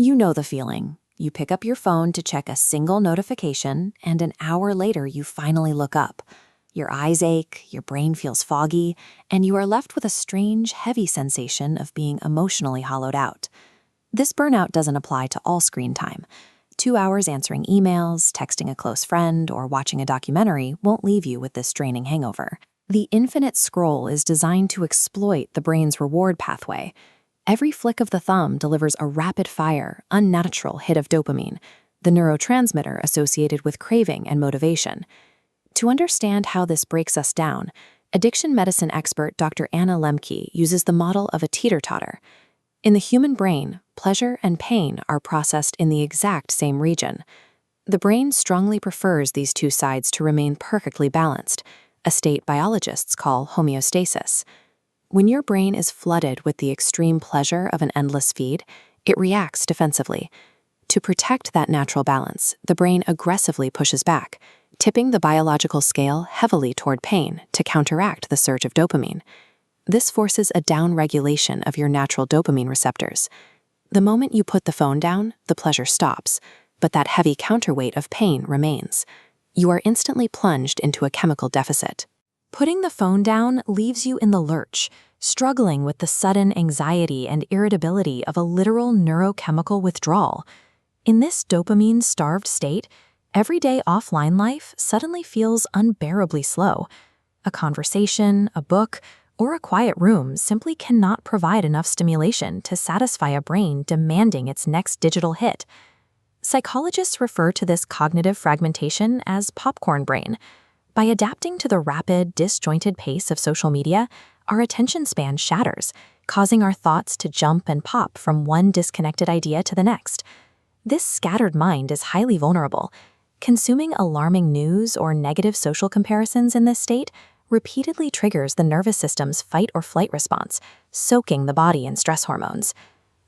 You know the feeling. You pick up your phone to check a single notification, and an hour later you finally look up. Your eyes ache, your brain feels foggy, and you are left with a strange, heavy sensation of being emotionally hollowed out. This burnout doesn't apply to all screen time. 2 hours answering emails, texting a close friend, or watching a documentary won't leave you with this draining hangover. The infinite scroll is designed to exploit the brain's reward pathway. Every flick of the thumb delivers a rapid-fire, unnatural hit of dopamine, the neurotransmitter associated with craving and motivation. To understand how this breaks us down, addiction medicine expert Dr. Anna Lemke uses the model of a teeter-totter. In the human brain, pleasure and pain are processed in the exact same region. The brain strongly prefers these two sides to remain perfectly balanced, a state biologists call homeostasis. When your brain is flooded with the extreme pleasure of an endless feed, it reacts defensively. To protect that natural balance, the brain aggressively pushes back, tipping the biological scale heavily toward pain to counteract the surge of dopamine. This forces a downregulation of your natural dopamine receptors. The moment you put the phone down, the pleasure stops, but that heavy counterweight of pain remains. You are instantly plunged into a chemical deficit. Putting the phone down leaves you in the lurch, struggling with the sudden anxiety and irritability of a literal neurochemical withdrawal. In this dopamine-starved state, everyday offline life suddenly feels unbearably slow. A conversation, a book, or a quiet room simply cannot provide enough stimulation to satisfy a brain demanding its next digital hit. Psychologists refer to this cognitive fragmentation as popcorn brain. By adapting to the rapid, disjointed pace of social media, our attention span shatters, causing our thoughts to jump and pop from one disconnected idea to the next. This scattered mind is highly vulnerable. Consuming alarming news or negative social comparisons in this state repeatedly triggers the nervous system's fight-or-flight response, soaking the body in stress hormones.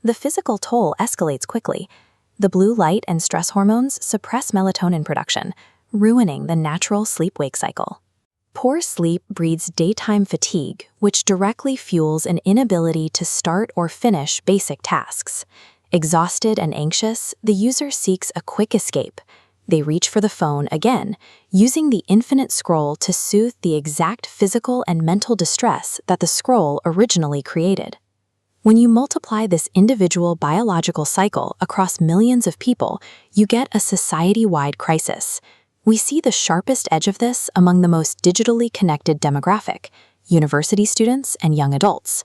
The physical toll escalates quickly. The blue light and stress hormones suppress melatonin production, ruining the natural sleep-wake cycle. Poor sleep breeds daytime fatigue, which directly fuels an inability to start or finish basic tasks. Exhausted and anxious, the user seeks a quick escape. They reach for the phone again, using the infinite scroll to soothe the exact physical and mental distress that the scroll originally created. When you multiply this individual biological cycle across millions of people, you get a society-wide crisis. We see the sharpest edge of this among the most digitally connected demographic, university students and young adults.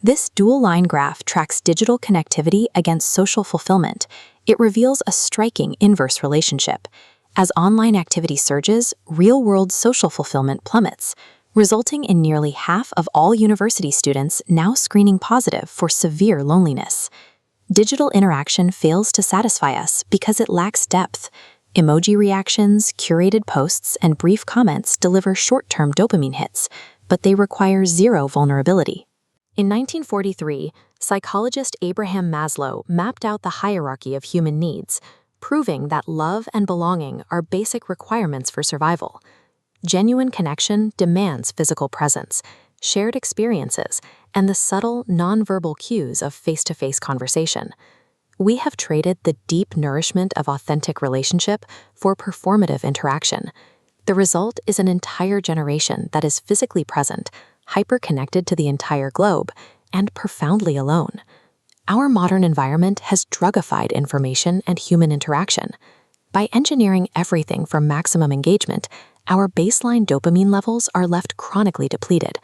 This dual-line graph tracks digital connectivity against social fulfillment. It reveals a striking inverse relationship. As online activity surges, real-world social fulfillment plummets, resulting in nearly half of all university students now screening positive for severe loneliness. Digital interaction fails to satisfy us because it lacks depth. Emoji reactions, curated posts, and brief comments deliver short-term dopamine hits, but they require zero vulnerability. In 1943, psychologist Abraham Maslow mapped out the hierarchy of human needs, proving that love and belonging are basic requirements for survival. Genuine connection demands physical presence, shared experiences, and the subtle, nonverbal cues of face-to-face conversation. We have traded the deep nourishment of authentic relationship for performative interaction. The result is an entire generation that is physically present, hyper-connected to the entire globe, and profoundly alone. Our modern environment has drugified information and human interaction. By engineering everything for maximum engagement, our baseline dopamine levels are left chronically depleted.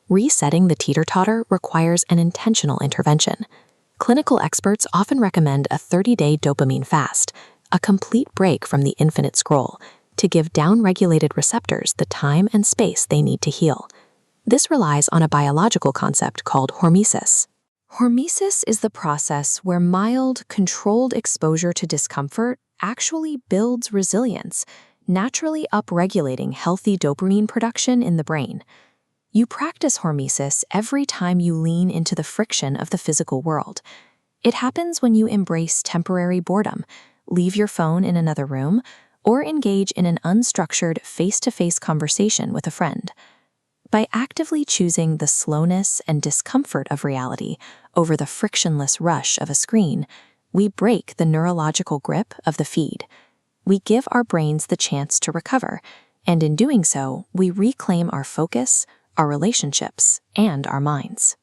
Resetting the teeter-totter requires an intentional intervention. Clinical experts often recommend a 30-day dopamine fast, a complete break from the infinite scroll, to give down-regulated receptors the time and space they need to heal. This relies on a biological concept called hormesis. Hormesis is the process where mild, controlled exposure to discomfort actually builds resilience, naturally upregulating healthy dopamine production in the brain. You practice hormesis every time you lean into the friction of the physical world. It happens when you embrace temporary boredom, leave your phone in another room, or engage in an unstructured face-to-face conversation with a friend. By actively choosing the slowness and discomfort of reality over the frictionless rush of a screen, we break the neurological grip of the feed. We give our brains the chance to recover, and in doing so, we reclaim our focus, our relationships, and our minds.